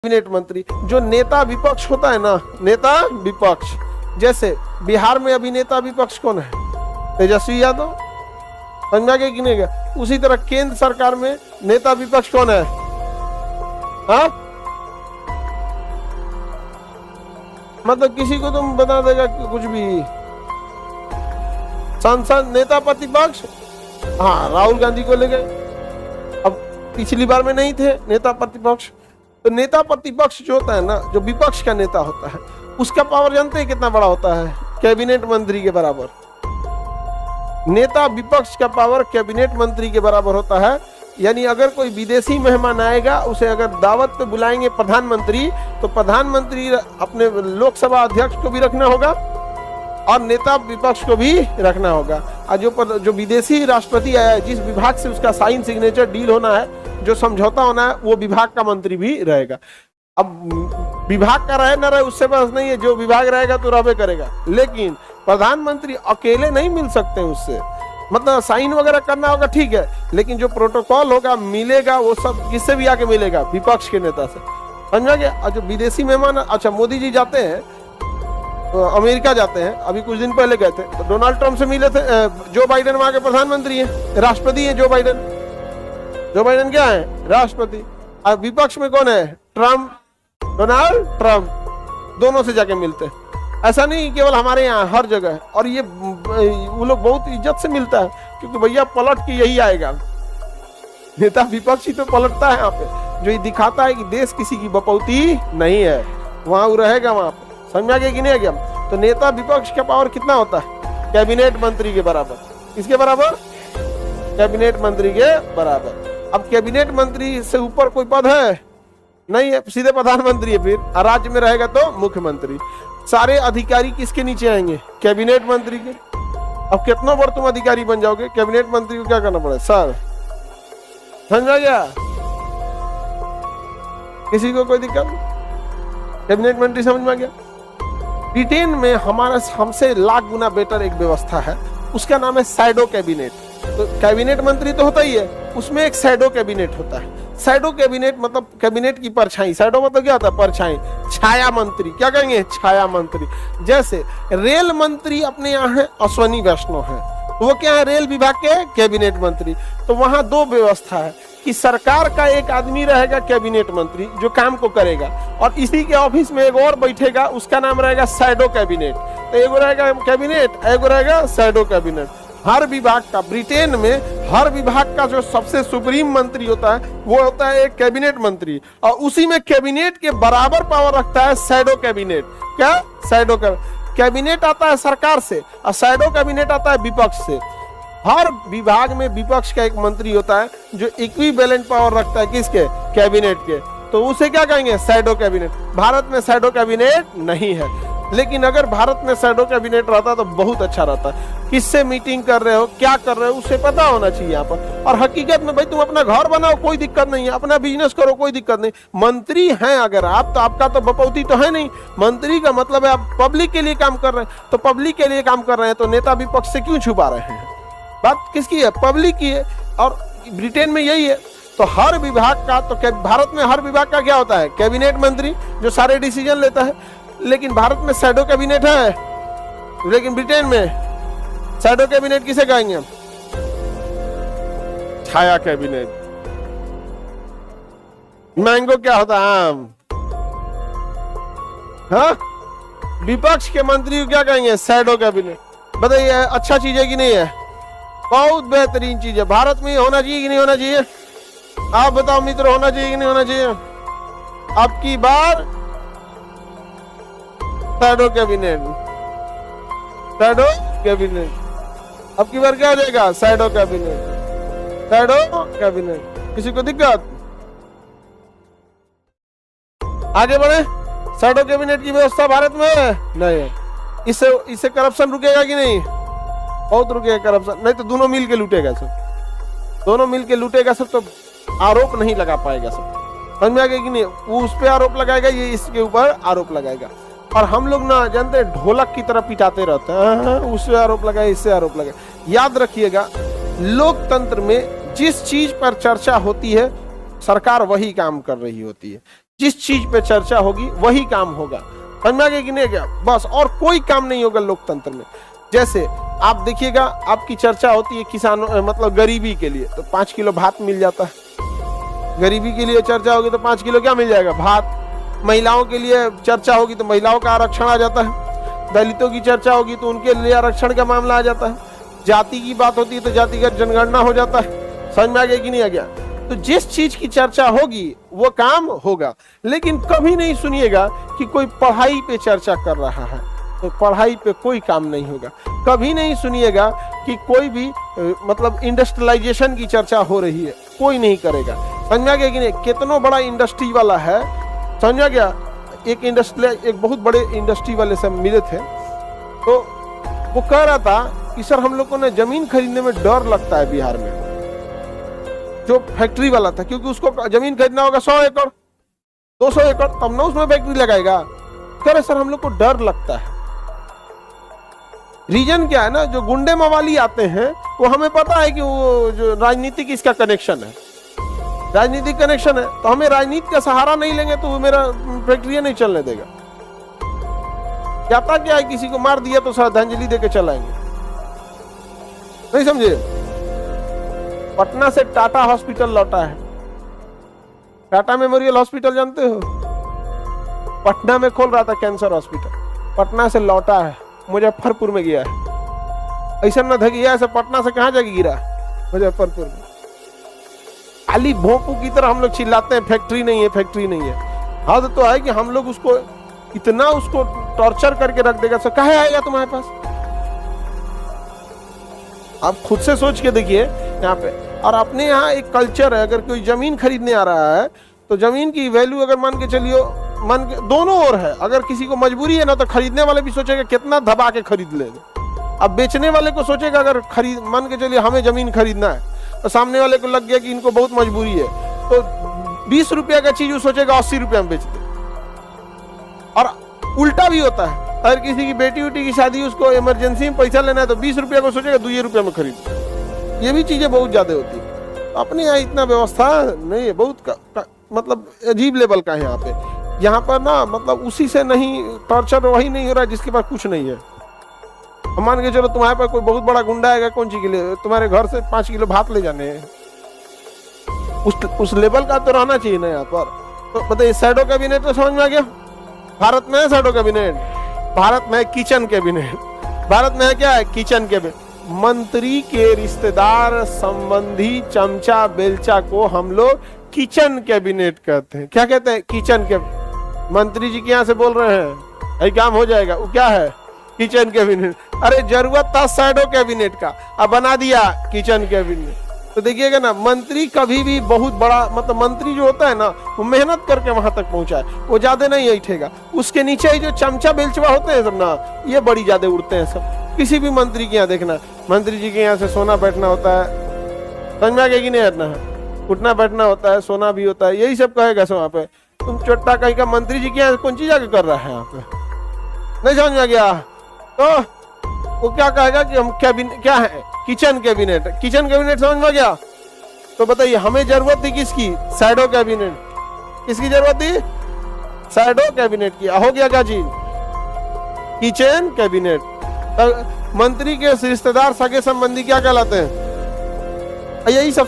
Cabinet मंत्री। जो नेता विपक्ष होता है ना, नेता विपक्ष, जैसे बिहार में अभी नेता विपक्ष कौन है? तेजस्वी यादव, समझा के कि नहीं गया? उसी तरह केंद्र सरकार में नेता विपक्ष कौन है? हाँ, मतलब किसी को तुम बता देगा कि कुछ भी सांसद नेता प्रतिपक्ष, हाँ राहुल गांधी को ले गए। अब पिछली बार में नहीं थे नेता प्रतिपक्ष। तो नेता प्रतिपक्ष जो होता है ना, जो विपक्ष का नेता होता है, उसका पावर जानते हैं कितना बड़ा होता है? कैबिनेट मंत्री के बराबर। नेता विपक्ष का पावर कैबिनेट मंत्री के बराबर होता है। यानी अगर कोई विदेशी मेहमान आएगा, उसे अगर दावत पे बुलाएंगे प्रधानमंत्री, तो प्रधानमंत्री अपने लोकसभा अध्यक्ष को भी रखना होगा और नेता विपक्ष को भी रखना होगा। और जो विदेशी राष्ट्रपति आया है, जिस विभाग से उसका साइन सिग्नेचर डील होना है, जो समझौता होना है, वो विभाग का मंत्री भी रहेगा। अब विभाग का रहे ना रहे उससे बस नहीं है, जो विभाग रहेगा तो रहबे करेगा। लेकिन प्रधानमंत्री अकेले नहीं मिल सकते उससे, मतलब साइन वगैरह करना होगा ठीक है, लेकिन जो प्रोटोकॉल होगा मिलेगा वो सब किससे भी आके मिलेगा? विपक्ष के नेता से, समझा गया? और जो विदेशी मेहमान, अच्छा मोदी जी जाते हैं तो अमेरिका जाते हैं, अभी कुछ दिन पहले गए थे, तो डोनाल्ड ट्रंप से मिले थे। जो बाइडेन वहां के प्रधानमंत्री है, राष्ट्रपति है जो बाइडेन। जो बाइडेन क्या है? राष्ट्रपति। और विपक्ष में कौन है? Trump, Donald Trump. दोनों से जाके मिलते हैं। ऐसा नहीं केवल हमारे यहाँ, हर जगह। और ये वो लोग बहुत इज्जत से मिलता है, क्योंकि भैया पलट के यही आएगा। नेता विपक्ष ही तो पलटता है यहाँ पे, जो ये दिखाता है कि देश किसी की बपौती नहीं है, वहां वो रहेगा वहां पे। समझा गया कि नहीं गया? तो नेता विपक्ष का पावर कितना होता है? कैबिनेट मंत्री के बराबर। किसके बराबर? कैबिनेट मंत्री के बराबर। अब कैबिनेट मंत्री से ऊपर कोई पद है? नहीं है, सीधे प्रधानमंत्री है। फिर राज्य में रहेगा तो मुख्यमंत्री। सारे अधिकारी किसके नीचे आएंगे? कैबिनेट मंत्री के। अब कितना बार तुम अधिकारी बन जाओगे, कैबिनेट मंत्री को क्या करना पड़ेगा? सर, समझा गया? किसी को कोई दिक्कत? कैबिनेट मंत्री समझ में आ गया? ब्रिटेन में हमारा हमसे लाख गुना बेटर एक व्यवस्था है, उसका नाम है शैडो कैबिनेट। तो कैबिनेट मंत्री तो होता ही है, उसमें एक शैडो कैबिनेट होता है। शैडो कैबिनेट मतलब कैबिनेट की परछाई। शैडो मतलब क्या होता है? परछाई, छाया मंत्री। क्या कहेंगे? छाया मंत्री। जैसे रेल मंत्री अपने यहाँ है, अश्वनी वैष्णव है, तो वो क्या है? रेल विभाग के कैबिनेट मंत्री। तो वहां दो व्यवस्था है कि सरकार का एक आदमी रहेगा कैबिनेट मंत्री, जो काम को करेगा, और इसी के ऑफिस में एक और बैठेगा, उसका नाम रहेगा शैडो कैबिनेट। तो एगो रहेगा कैबिनेट, एगो रहेगा शैडो कैबिनेट। हर विभाग का, ब्रिटेन में हर विभाग का जो सबसे सुप्रीम मंत्री होता है वो होता है एक कैबिनेट मंत्री, और उसी में कैबिनेट के बराबर पावर रखता है शैडो कैबिनेट। क्या? शैडो कैबिनेट आता है सरकार से और शैडो कैबिनेट आता है विपक्ष से। हर विभाग में विपक्ष का एक मंत्री होता है जो इक्विवेलेंट पावर रखता है किसके? कैबिनेट के। तो उसे क्या कहेंगे? Shadow cabinet. भारत में शैडो कैबिनेट नहीं है, लेकिन अगर भारत में शैडो कैबिनेट रहता तो बहुत अच्छा रहता। किससे मीटिंग कर रहे हो, क्या कर रहे हो, उसे पता होना चाहिए यहाँ पर। और हकीकत में भाई तुम अपना घर बनाओ, कोई दिक्कत नहीं है, अपना बिजनेस करो, कोई दिक्कत नहीं। मंत्री हैं अगर आप, तो आपका तो बपौती तो है नहीं। मंत्री का मतलब है आप पब्लिक के लिए काम कर रहे हैं। तो पब्लिक के लिए काम कर रहे हैं तो नेता विपक्ष से क्यों छुपा रहे हैं? बात किसकी है? पब्लिक की है। और ब्रिटेन में यही है। तो हर विभाग का, तो भारत में हर विभाग का क्या होता है? कैबिनेट मंत्री, जो सारे डिसीजन लेता है। लेकिन भारत में शैडो कैबिनेट है, लेकिन ब्रिटेन में शैडो कैबिनेट किसे कहेंगे हम? छाया कैबिनेट। मैंगो क्या होता है? आम। हाँ, विपक्ष के मंत्री को क्या कहेंगे? Shadow cabinet. बताइए, अच्छा चीज है कि नहीं है? बहुत बेहतरीन चीज है। भारत में होना चाहिए कि नहीं होना चाहिए? आप बताओ मित्रों, होना चाहिए कि नहीं होना चाहिए? अब की बार शैडो कैबिनेट, शैडो कैबिनेट। अब की बार क्या हो जाएगा? Shadow cabinet, shadow cabinet. किसी को दिक्कत? आगे बढ़े। शैडो कैबिनेट की व्यवस्था भारत में नहीं है। इससे करप्शन रुकेगा कि नहीं? बहुत रुकेगा करप्शन। नहीं तो दोनों मिल के लूटेगा सब, दोनों मिल के लूटेगा सब, तो आरोप नहीं लगा पाएगा सब। समझ में आ गया कि नहीं? वो उस पे आरोप लगाएगा, ये इसके ऊपर आरोप लगाएगा। और हम लोग ना जानते हैं, ढोलक की तरह पिटाते रहते हैं, उससे आरोप लगाए, इससे आरोप लगाए। याद रखिएगा, लोकतंत्र में जिस चीज पर चर्चा होती है सरकार वही काम कर रही होती है। जिस चीज पे चर्चा होगी वही काम होगा, समझ में आ गया कि नहीं गया? बस, और कोई काम नहीं होगा लोकतंत्र में। जैसे आप देखिएगा, आपकी चर्चा होती है किसानों मतलब गरीबी के लिए, तो 5 किलो भात मिल जाता है। गरीबी के लिए चर्चा होगी तो 5 किलो क्या मिल जाएगा? भात। महिलाओं के लिए चर्चा होगी तो महिलाओं का आरक्षण आ जाता है। दलितों की चर्चा होगी तो उनके लिए आरक्षण का मामला आ जाता है। जाति की बात होती है तो जातिगत जनगणना हो जाता है। समझ में आ गया कि नहीं आ गया? तो जिस चीज की चर्चा होगी वो काम होगा। लेकिन कभी नहीं सुनिएगा कि कोई पढ़ाई पे चर्चा कर रहा है तो पढ़ाई पे कोई काम नहीं होगा। कभी नहीं सुनिएगा कि कोई भी मतलब इंडस्ट्रियलाइजेशन की चर्चा हो रही है, कोई नहीं करेगा। समझ में आ गया कि नहीं? कितना बड़ा इंडस्ट्री वाला है, समझ में आ गया? एक बहुत बड़े इंडस्ट्री वाले से मिले थे तो वो कह रहा था कि सर हम लोग को ना जमीन खरीदने में डर लगता है बिहार में। जो फैक्ट्री वाला था, क्योंकि उसको जमीन खरीदना होगा 100 एकड़ 200 एकड़, तब ना उसमें फैक्ट्री लगाएगा। कह रहे सर हम लोग को डर लगता है। रीजन क्या है ना, जो गुंडे मवाली आते हैं वो हमें पता है कि वो जो राजनीतिक इसका कनेक्शन है, राजनीतिक कनेक्शन है, तो हमें राजनीति का सहारा नहीं लेंगे तो वो मेरा फैक्ट्री नहीं चलने देगा। जाता क्या है, किसी को मार दिया तो श्रद्धांजलि देके चलाएंगे। नहीं समझे? पटना से टाटा हॉस्पिटल लौटा है, टाटा मेमोरियल हॉस्पिटल जानते हो? पटना में खोल रहा था कैंसर हॉस्पिटल, पटना से लौटा है, मुजफ्फरपुर में गया है। ऐसा न धगिया से पटना से कहां जाके गिरा? मुजफ्फरपुर में। खाली भोंपू की तरह हम लोग चिल्लाते हैं फैक्ट्री नहीं है, फैक्ट्री नहीं है। हद तो है कि हम लोग उसको इतना उसको टॉर्चर करके रख देगा, सो काहे आएगा तुम्हारे पास? आप खुद से सोच के देखिए यहाँ पे। और अपने यहाँ एक कल्चर है, अगर कोई जमीन खरीदने आ रहा है तो जमीन की वैल्यू अगर मान के चलियो, मान के दोनों ओर है। अगर किसी को मजबूरी है ना तो खरीदने वाले भी सोचेगा कितना दबा के खरीद लेगा। अब बेचने वाले को सोचेगा अगर खरीद मान के चलिए हमें जमीन खरीदना है तो सामने वाले को लग गया कि इनको बहुत मजबूरी है तो 20 रुपया का चीज वो सोचेगा 80 रुपया में बेच दे। और उल्टा भी होता है, अगर किसी की बेटी उटी की शादी उसको इमरजेंसी में पैसा लेना है तो 20 रुपया को सोचेगा 2 रुपया में खरीद। ये भी चीजें बहुत ज्यादा होती है। अपने यहाँ इतना व्यवस्था नहीं है, बहुत मतलब अजीब लेवल का है यहाँ पे। यहाँ पर ना मतलब उसी से नहीं टॉर्चर वही नहीं हो रहा है जिसके पास कुछ नहीं है। हम मान के चलो तुम्हारे पास कोई बहुत बड़ा गुंडा आएगा, कौन चीज के लिए? तुम्हारे घर से 5 किलो भात ले जाने हैं। उस लेवल का तो रहना चाहिए ना यहाँ पर। तो बताइए, शैडो कैबिनेट तो समझ में आ गया? भारत में है शैडो कैबिनेट, भारत में किचन कैबिनेट। भारत में है क्या है? Kitchen cabinet. मंत्री के रिश्तेदार संबंधी चमचा बेलचा को हम लोग किचन कैबिनेट कहते हैं। क्या कहते हैं? Kitchen cabinet. मंत्री जी के यहाँ से बोल रहे हैं यही काम हो जाएगा, वो क्या है? Kitchen cabinet. अरे जरूरत था शैडो कैबिनेट का, अब बना दिया किचन कैबिनेट। तो देखिएगा ना, मंत्री कभी भी बहुत बड़ा मतलब मंत्री जो होता है ना वो मेहनत करके वहां तक पहुंचा है, वो ज्यादा नहीं ऐठेगा। उसके नीचे ही जो चमचा बेलचवा होते हैं सब ना, ये बड़ी ज्यादा उड़ते हैं सब। किसी भी मंत्री के यहाँ देखना, मंत्री जी के यहाँ से सोना बैठना होता है, समझ में आ गया कि नहीं? हटना है, उठना बैठना होता है, सोना भी होता है, यही सब कहेगा सब वहाँ पे। तुम चोट्टा कहीं का मंत्री जी के यहाँ कौन चीज आके कर रहा है यहाँ पे? नहीं समझ में आ गया? तो वो क्या कहेगा कि हम कैबिनेट क्या है? Kitchen cabinet. किचन कैबिनेट समझ में आ गया? तो बताइए हमें जरूरत थी किसकी? Shadow cabinet. किसकी जरूरत थी? शैडो कैबिनेट की। हो गया क्या चीज? Kitchen cabinet. तो मंत्री के रिश्तेदार सगे संबंधी क्या कहलाते हैं? यही सब